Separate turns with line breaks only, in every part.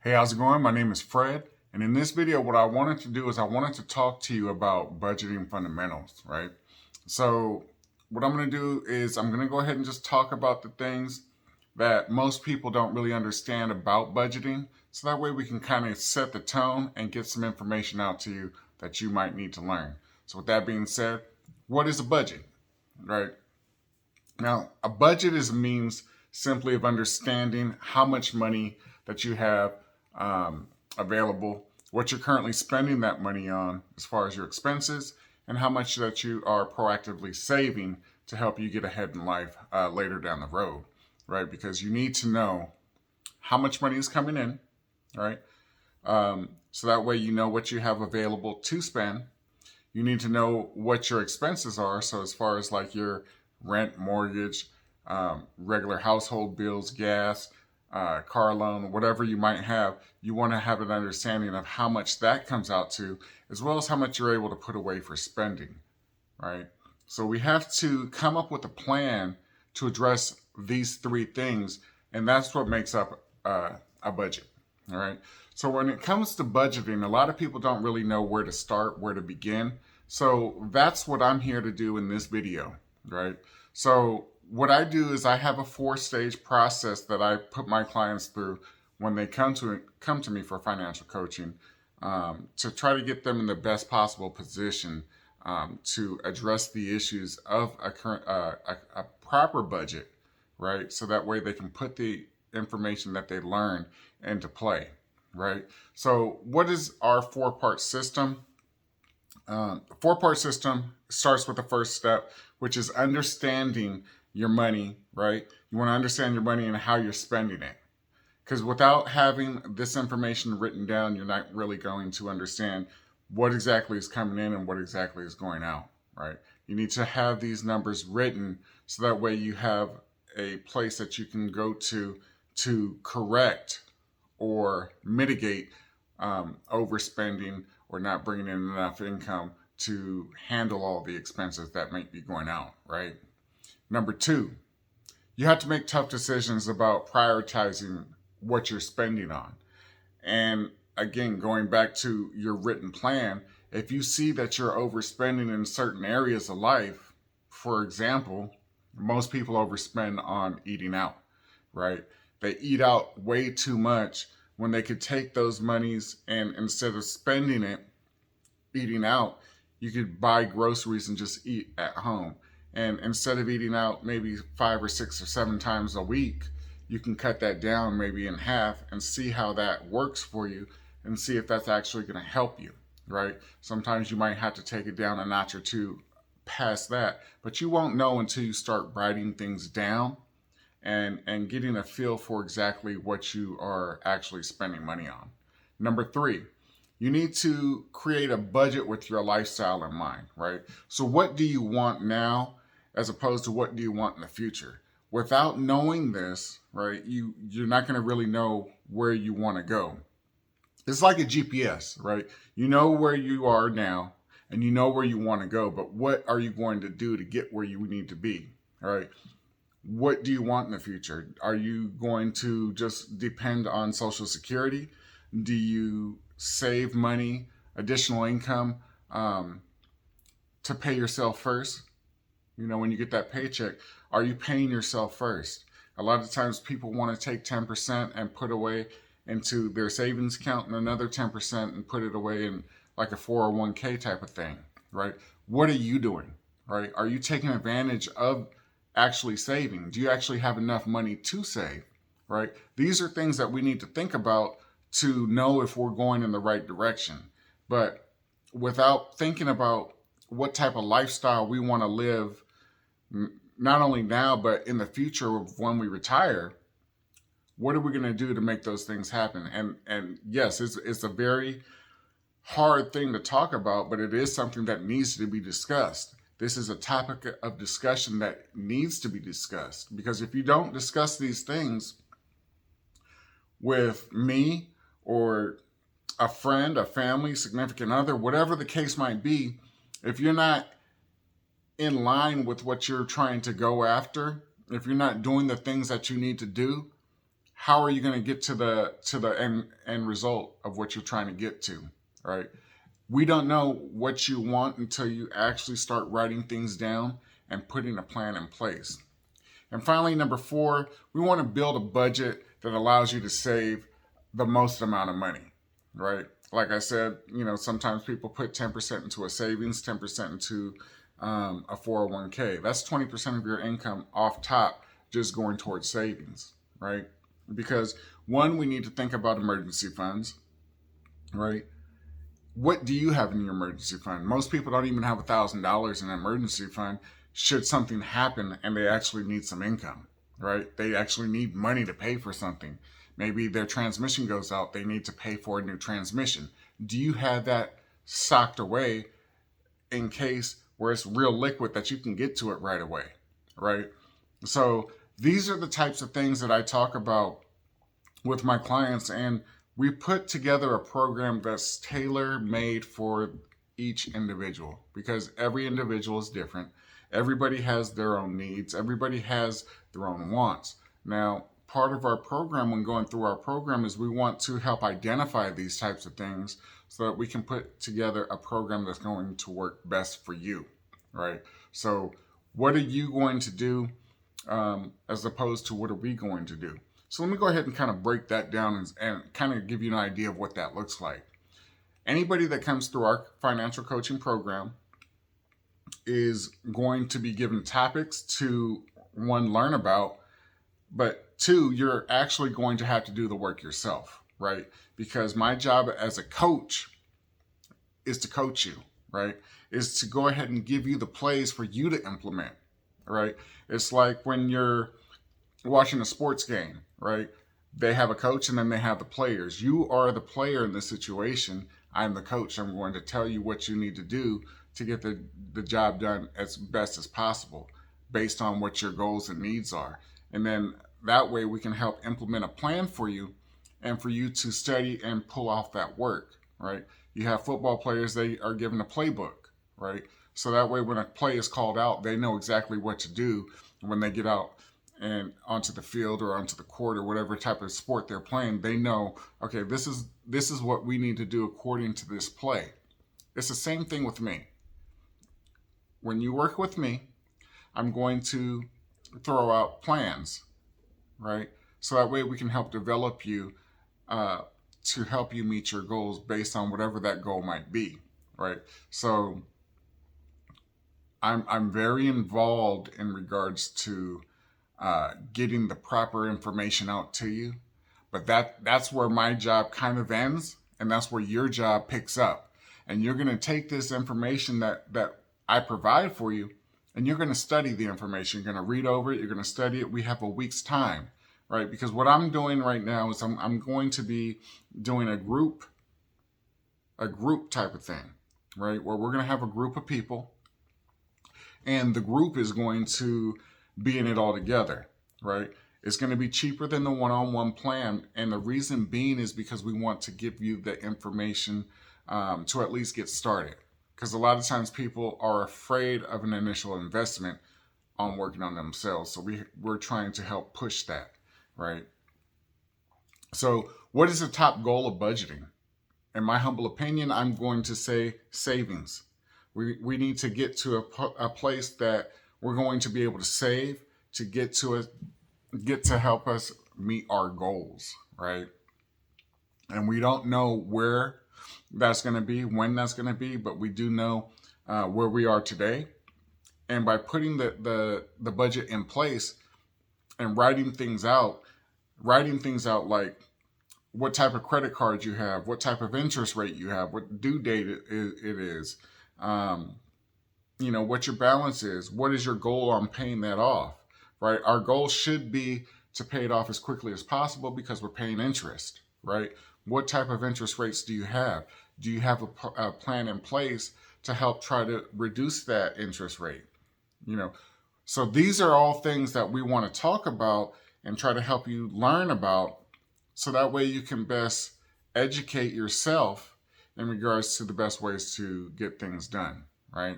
Hey, how's it going? My name is Fred, and in this video, what I wanted to do is I wanted to talk to you about budgeting fundamentals, right? So, what I'm going to do is I'm going to go ahead and just talk about the things that most people don't really understand about budgeting, so that way we can kind of set the tone and get some information out to you that you might need to learn. So, with that being said, what is a budget, right? Now, a budget is a means simply of understanding how much money that you have available, what you're currently spending that money on as far as your expenses, and how much that you are proactively saving to help you get ahead in life later down the road, right? Because you need to know how much money is coming in, right? So that way you know what you have available to spend. You need to know what your expenses are. So as far as like your rent, mortgage, regular household bills, gas, car loan, whatever you might have, you want to have an understanding of how much that comes out to, as well as how much you're able to put away for spending, right? So we have to come up with a plan to address these three things, and that's what makes up a budget, all right? So when it comes to budgeting, a lot of people don't really know where to start, where to begin. So that's what I'm here to do in this video, right? So what I do is I have a 4-stage process that I put my clients through when they come to me for financial coaching, to try to get them in the best possible position to address the issues of a proper budget, right? So that way they can put the information that they learn into play, right? So what is our 4-part system? The 4-part system starts with the first step, which is understanding your money, right? You want to understand your money and how you're spending it. Because without having this information written down, you're not really going to understand what exactly is coming in and what exactly is going out, right? You need to have these numbers written so that way you have a place that you can go to correct or mitigate overspending or not bringing in enough income to handle all the expenses that might be going out, right? Number 2, you have to make tough decisions about prioritizing what you're spending on. And again, going back to your written plan, if you see that you're overspending in certain areas of life, for example, most people overspend on eating out, right? They eat out way too much when they could take those monies and instead of spending it eating out, you could buy groceries and just eat at home. And instead of eating out maybe 5 or 6 or 7 times a week, you can cut that down maybe in half and see how that works for you and see if that's actually going to help you, right? Sometimes you might have to take it down a notch or two past that, but you won't know until you start writing things down and getting a feel for exactly what you are actually spending money on. Number 3, you need to create a budget with your lifestyle in mind, right? So what do you want now as opposed to what do you want in the future? Without knowing this, right, you're not going to really know where you want to go. It's like a GPS, right? You know where you are now and you know where you want to go, but what are you going to do to get where you need to be, right? What do you want in the future? Are you going to just depend on Social Security? Do you save money, additional income to pay yourself first? You know, when you get that paycheck, are you paying yourself first? A lot of times people want to take 10% and put away into their savings account and another 10% and put it away in like a 401k type of thing, right? What are you doing, right? Are you taking advantage of actually saving? Do you actually have enough money to save, right? These are things that we need to think about to know if we're going in the right direction. But without thinking about what type of lifestyle we want to live, not only now, but in the future when we retire, what are we going to do to make those things happen? And yes, it's a very hard thing to talk about, but it is something that needs to be discussed. This is a topic of discussion that needs to be discussed, because if you don't discuss these things with me or a friend, a family, significant other, whatever the case might be, if you're not in line with what you're trying to go after, if you're not doing the things that you need to do, how are you going to get to the end result of what you're trying to get to, right? We don't know what you want until you actually start writing things down and putting a plan in place. And finally, number 4, we want to build a budget that allows you to save the most amount of money, right? Like I said, sometimes people put 10% into a savings, 10% into a 401k. That's 20% of your income off top just going towards savings, right? Because one, we need to think about emergency funds, right? What do you have in your emergency fund? Most people don't even have $1,000 in an emergency fund should something happen and they actually need some income, right? They actually need money to pay for something. Maybe their transmission goes out, they need to pay for a new transmission. Do you have that socked away in case where it's real liquid that you can get to it right away, right? So these are the types of things that I talk about with my clients, and we put together a program that's tailor made for each individual because every individual is different. Everybody has their own needs, everybody has their own wants. Now, part of our program, when going through our program, is we want to help identify these types of things so that we can put together a program that's going to work best for you, right? So, what are you going to do as opposed to what are we going to do? So let me go ahead and kind of break that down and kind of give you an idea of what that looks like. Anybody that comes through our financial coaching program is going to be given topics to, one, learn about, but two, you're actually going to have to do the work yourself, right? Because my job as a coach is to coach you, right? Is to go ahead and give you the plays for you to implement, right? It's like when you're watching a sports game, right? They have a coach and then they have the players. You are the player in this situation. I'm the coach. I'm going to tell you what you need to do to get the job done as best as possible based on what your goals and needs are. And then that way we can help implement a plan for you and for you to study and pull off that work, right? You have football players, they are given a playbook, right? So that way when a play is called out, they know exactly what to do when they get out and onto the field or onto the court or whatever type of sport they're playing. They know, okay, this is what we need to do according to this play. It's the same thing with me. When you work with me, I'm going to throw out plans, right? So that way we can help develop you to help you meet your goals based on whatever that goal might be, right? So I'm very involved in regards to getting the proper information out to you, but that's where my job kind of ends, and that's where your job picks up. And you're going to take this information that I provide for you, and you're going to study the information. You're going to read over it. You're going to study it. We have a week's time, right? Because what I'm doing right now is I'm going to be doing a group type of thing, right? Where we're going to have a group of people, and the group is going to be in it all together, right? It's going to be cheaper than the one-on-one plan. And the reason being is because we want to give you the information to at least get started. Because a lot of times people are afraid of an initial investment on working on themselves. So we're trying to help push that, right? So what is the top goal of budgeting? In my humble opinion, I'm going to say savings. We need to get to a place that we're going to be able to save to get to help us meet our goals, right? And we don't know where that's going to be, when that's going to be, but we do know where we are today. And by putting the budget in place and writing things out like what type of credit cards you have, what type of interest rate you have, what due date it is, what your balance is, what is your goal on paying that off, right? Our goal should be to pay it off as quickly as possible because we're paying interest, right? What type of interest rates do you have? Do you have a plan in place to help try to reduce that interest rate? So these are all things that we want to talk about and try to help you learn about, so that way you can best educate yourself in regards to the best ways to get things done, right?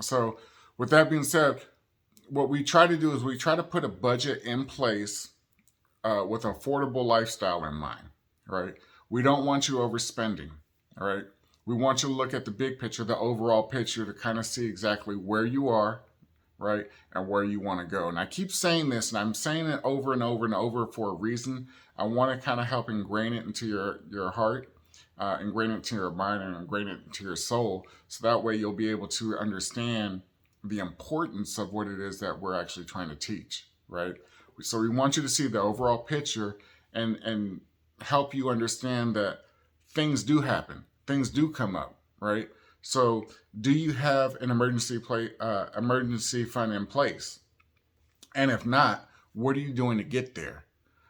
So with that being said, what we try to do is we try to put a budget in place with affordable lifestyle in mind, right? We don't want you overspending, all right? We want you to look at the big picture, the overall picture, to kind of see exactly where you are, right, and where you want to go. And I keep saying this, and I'm saying it over and over and over for a reason. I want to kind of help ingrain it into your heart, ingrain it into your mind, and ingrain it into your soul, so that way you'll be able to understand the importance of what it is that we're actually trying to teach, right? So we want you to see the overall picture and help you understand that things do happen, things do come up, right? So, do you have an emergency fund in place? And if not, what are you doing to get there?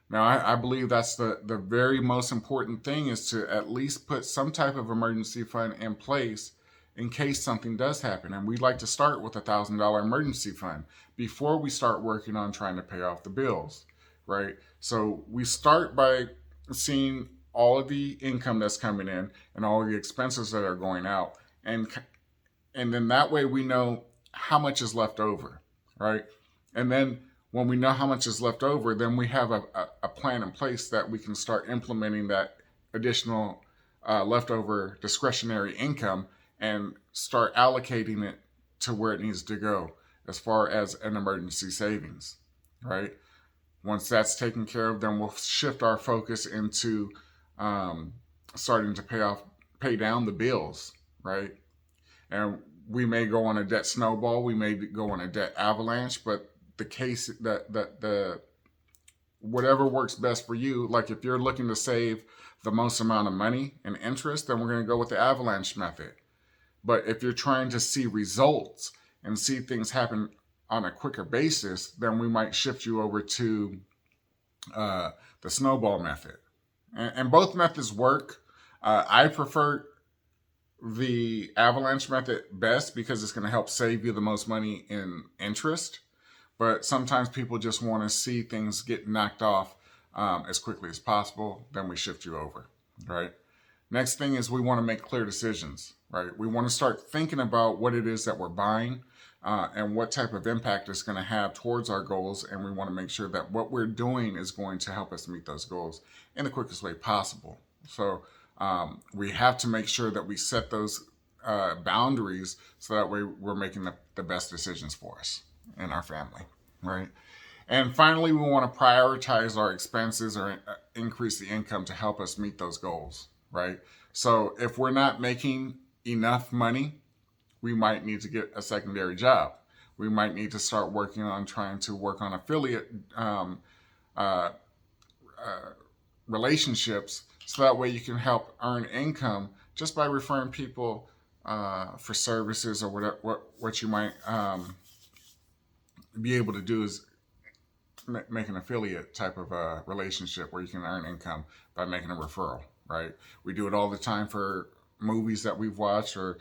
Now, I believe that's the very most important thing, is to at least put some type of emergency fund in place in case something does happen. And we'd like to start with $1,000 emergency fund before we start working on trying to pay off the bills, right? So we start by seeing all of the income that's coming in and all of the expenses that are going out, and then that way we know how much is left over, right? And then when we know how much is left over, then we have a plan in place that we can start implementing that additional leftover discretionary income and start allocating it to where it needs to go as far as an emergency savings, right? Once that's taken care of, then we'll shift our focus into starting to pay down the bills, right? And we may go on a debt snowball, we may go on a debt avalanche, but the case that the whatever works best for you. Like if you're looking to save the most amount of money and interest, then we're going to go with the avalanche method. But if you're trying to see results and see things happen on a quicker basis, then we might shift you over to the snowball method. And both methods work. I prefer the avalanche method best because it's going to help save you the most money in interest. But sometimes people just want to see things get knocked off as quickly as possible. Then we shift you over, right? Next thing is we want to make clear decisions, right? We want to start thinking about what it is that we're buying and what type of impact it's going to have towards our goals. And we want to make sure that what we're doing is going to help us meet those goals in the quickest way possible. So we have to make sure that we set those boundaries so that way we're making the best decisions for us and our family, right? And finally, we want to prioritize our expenses or increase the income to help us meet those goals, right? So if we're not making enough money, we might need to get a secondary job. We might need to start working on trying to work on affiliate relationships, so that way you can help earn income just by referring people for services or whatever. What you might be able to do is make an affiliate type of relationship where you can earn income by making a referral, right? We do it all the time for movies that we've watched, or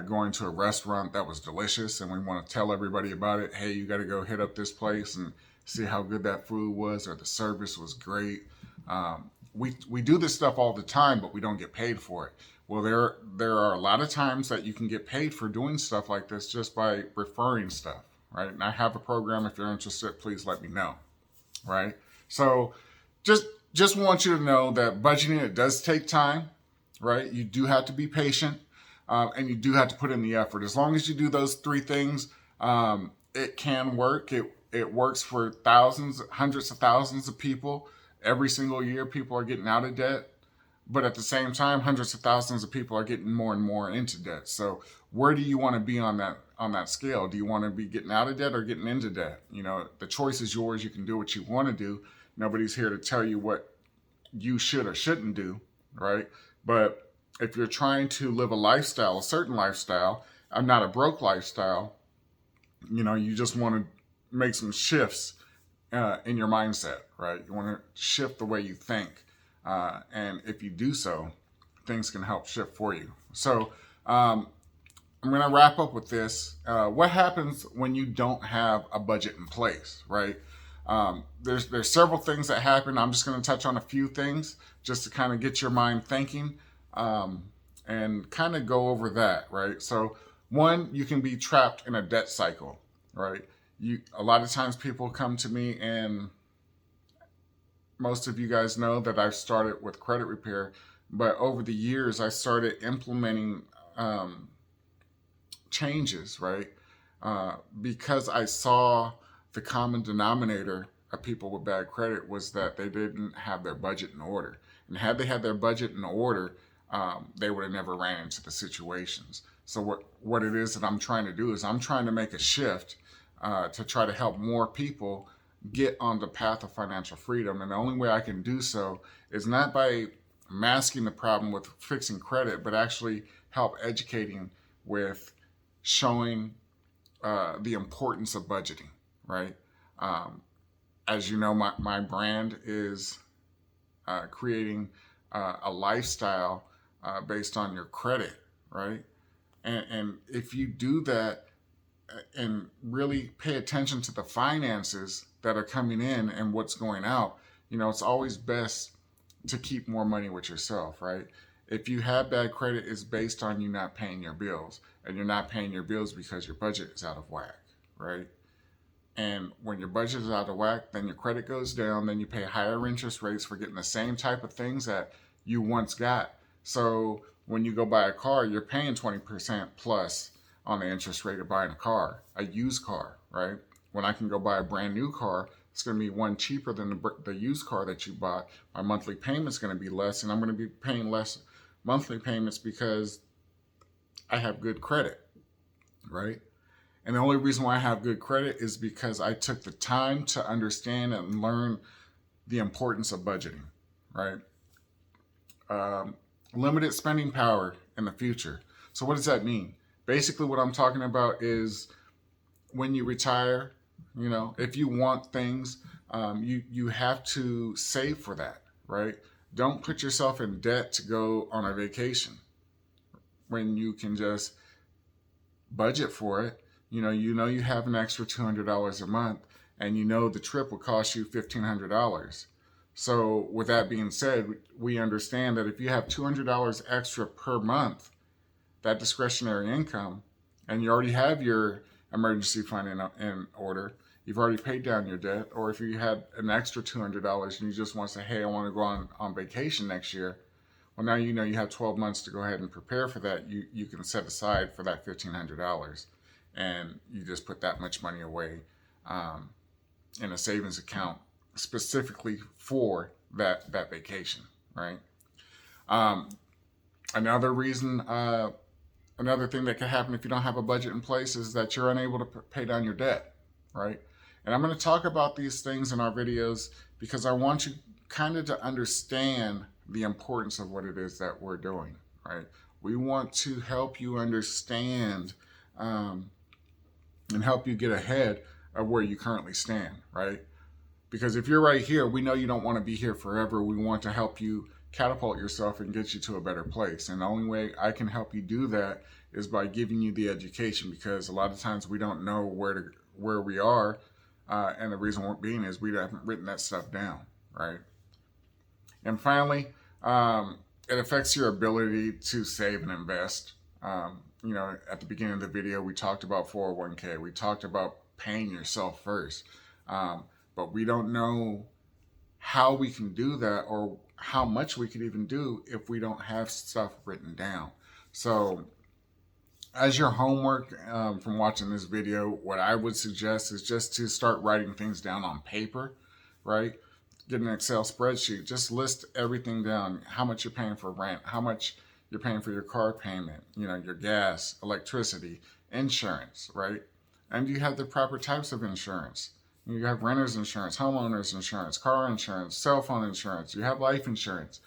going to a restaurant that was delicious and we want to tell everybody about it. Hey, you got to go hit up this place and see how good that food was, or the service was great. We do this stuff all the time, but we don't get paid for it. Well, there are a lot of times that you can get paid for doing stuff like this just by referring stuff, right? And I have a program. If you're interested, please let me know, right? So just want you to know that budgeting, it does take time, right? You do have to be patient, and you do have to put in the effort. As long as you do those three things, it can work. It works for thousands, hundreds of thousands of people. Every single year, people are getting out of debt. But at the same time, hundreds of thousands of people are getting more and more into debt. So where do you want to be on that scale? Do you want to be getting out of debt or getting into debt? You know, the choice is yours. You can do what you want to do. Nobody's here to tell you what you should or shouldn't do, right? But if you're trying to live a certain lifestyle, not a broke lifestyle, you know, you just want to make some shifts in your mindset, right? You want to shift the way you think. And if you do so, things can help shift for you. So I'm going to wrap up with this. What happens when you don't have a budget in place, right? There's several things that happen. I'm just going to touch on a few things just to kind of get your mind thinking and kind of go over that, right? So one, you can be trapped in a debt cycle, right? A lot of times people come to me and most of you guys know that I've started with credit repair, but over the years I started implementing changes, right? Because I saw the common denominator of people with bad credit was that they didn't have their budget in order. And had they had their budget in order, they would have never ran into the situations. So what it is that I'm trying to do is I'm trying to make a shift to try to help more people get on the path of financial freedom. And the only way I can do so is not by masking the problem with fixing credit, but actually help educating with showing the importance of budgeting, right? As you know, my brand is creating a lifestyle based on your credit, right? And if you do that and really pay attention to the finances that are coming in and what's going out, it's always best to keep more money with yourself, right? If you have bad credit, it's based on you not paying your bills, and you're not paying your bills because your budget is out of whack, right? And when your budget is out of whack, then your credit goes down, then you pay higher interest rates for getting the same type of things that you once got. So when you go buy a car, you're paying 20% plus on the interest rate of buying a car, a used car, right? When I can go buy a brand new car, it's going to be one cheaper than the used car that you bought. My monthly payment's going to be less, and I'm going to be paying less monthly payments because I have good credit, right? And the only reason why I have good credit is because I took the time to understand and learn the importance of budgeting, right? Limited spending power in the future. So what does that mean? Basically, what I'm talking about is when you retire, if you want things, you have to save for that, right? Don't put yourself in debt to go on a vacation when you can just budget for it. You have an extra $200 a month, and the trip will cost you $1,500. So with that being said, we understand that if you have $200 extra per month, that discretionary income, and you already have your emergency fund in order, you've already paid down your debt, or if you had an extra $200 and you just want to say, hey, I want to go on vacation next year, well, now you have 12 months to go ahead and prepare for that. You can set aside for that $1,500, and you just put that much money away in a savings account specifically for that vacation, right? Another reason, another thing that could happen if you don't have a budget in place is that you're unable to pay down your debt, right? And I'm going to talk about these things in our videos because I want you kind of to understand the importance of what it is that we're doing, right? We want to help you understand and help you get ahead of where you currently stand, right? Because if you're right here, we know you don't want to be here forever. We want to help you catapult yourself and get you to a better place. And the only way I can help you do that is by giving you the education, because a lot of times we don't know where we are. And the reason being is we haven't written that stuff down, right? And finally, it affects your ability to save and invest. At the beginning of the video, we talked about 401k. We talked about paying yourself first. But we don't know how we can do that or how much we could even do if we don't have stuff written down. So as your homework from watching this video, what I would suggest is just to start writing things down on paper, right? Get an Excel spreadsheet, just list everything down, how much you're paying for rent, how much you're paying for your car payment, your gas, electricity, insurance, right? And you have the proper types of insurance. You have renter's insurance, homeowner's insurance, car insurance, cell phone insurance, you have life insurance.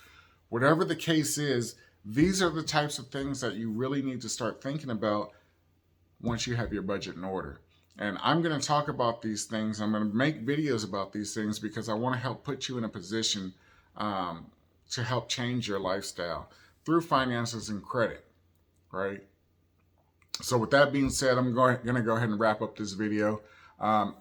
Whatever the case is, these are the types of things that you really need to start thinking about once you have your budget in order. And I'm going to talk about these things. I'm going to make videos about these things because I want to help put you in a position to help change your lifestyle through finances and credit, right? So with that being said, I'm going to go ahead and wrap up this video.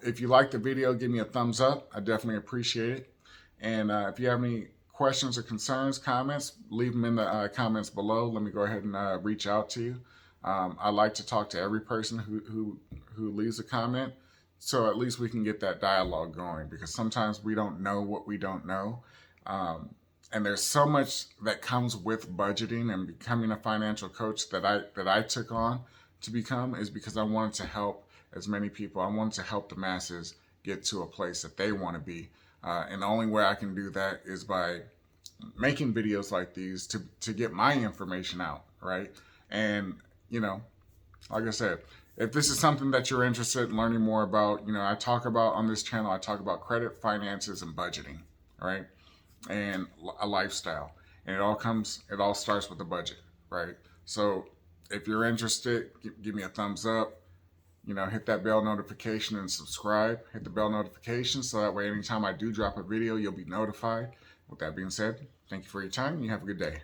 If you like the video, give me a thumbs up. I definitely appreciate it. And if you have any questions or concerns, comments, leave them in the comments below. Let me go ahead and reach out to you. I like to talk to every person who leaves a comment. so at least we can get that dialogue going, because sometimes we don't know what we don't know. And there's so much that comes with budgeting and becoming a financial coach that I took on to become, is because I wanted to help as many people. I wanted to help the masses get to a place that they want to be. And the only way I can do that is by making videos like these to get my information out, right? And, you know, like I said, if this is something that you're interested in learning more about, I talk about on this channel, I talk about credit, finances, and budgeting, right? And a lifestyle. And it all starts with a budget, right? So if you're interested, give me a thumbs up, hit that bell notification and subscribe. Hit the bell notification so that way anytime I do drop a video, you'll be notified. With that being said, thank you for your time and you have a good day.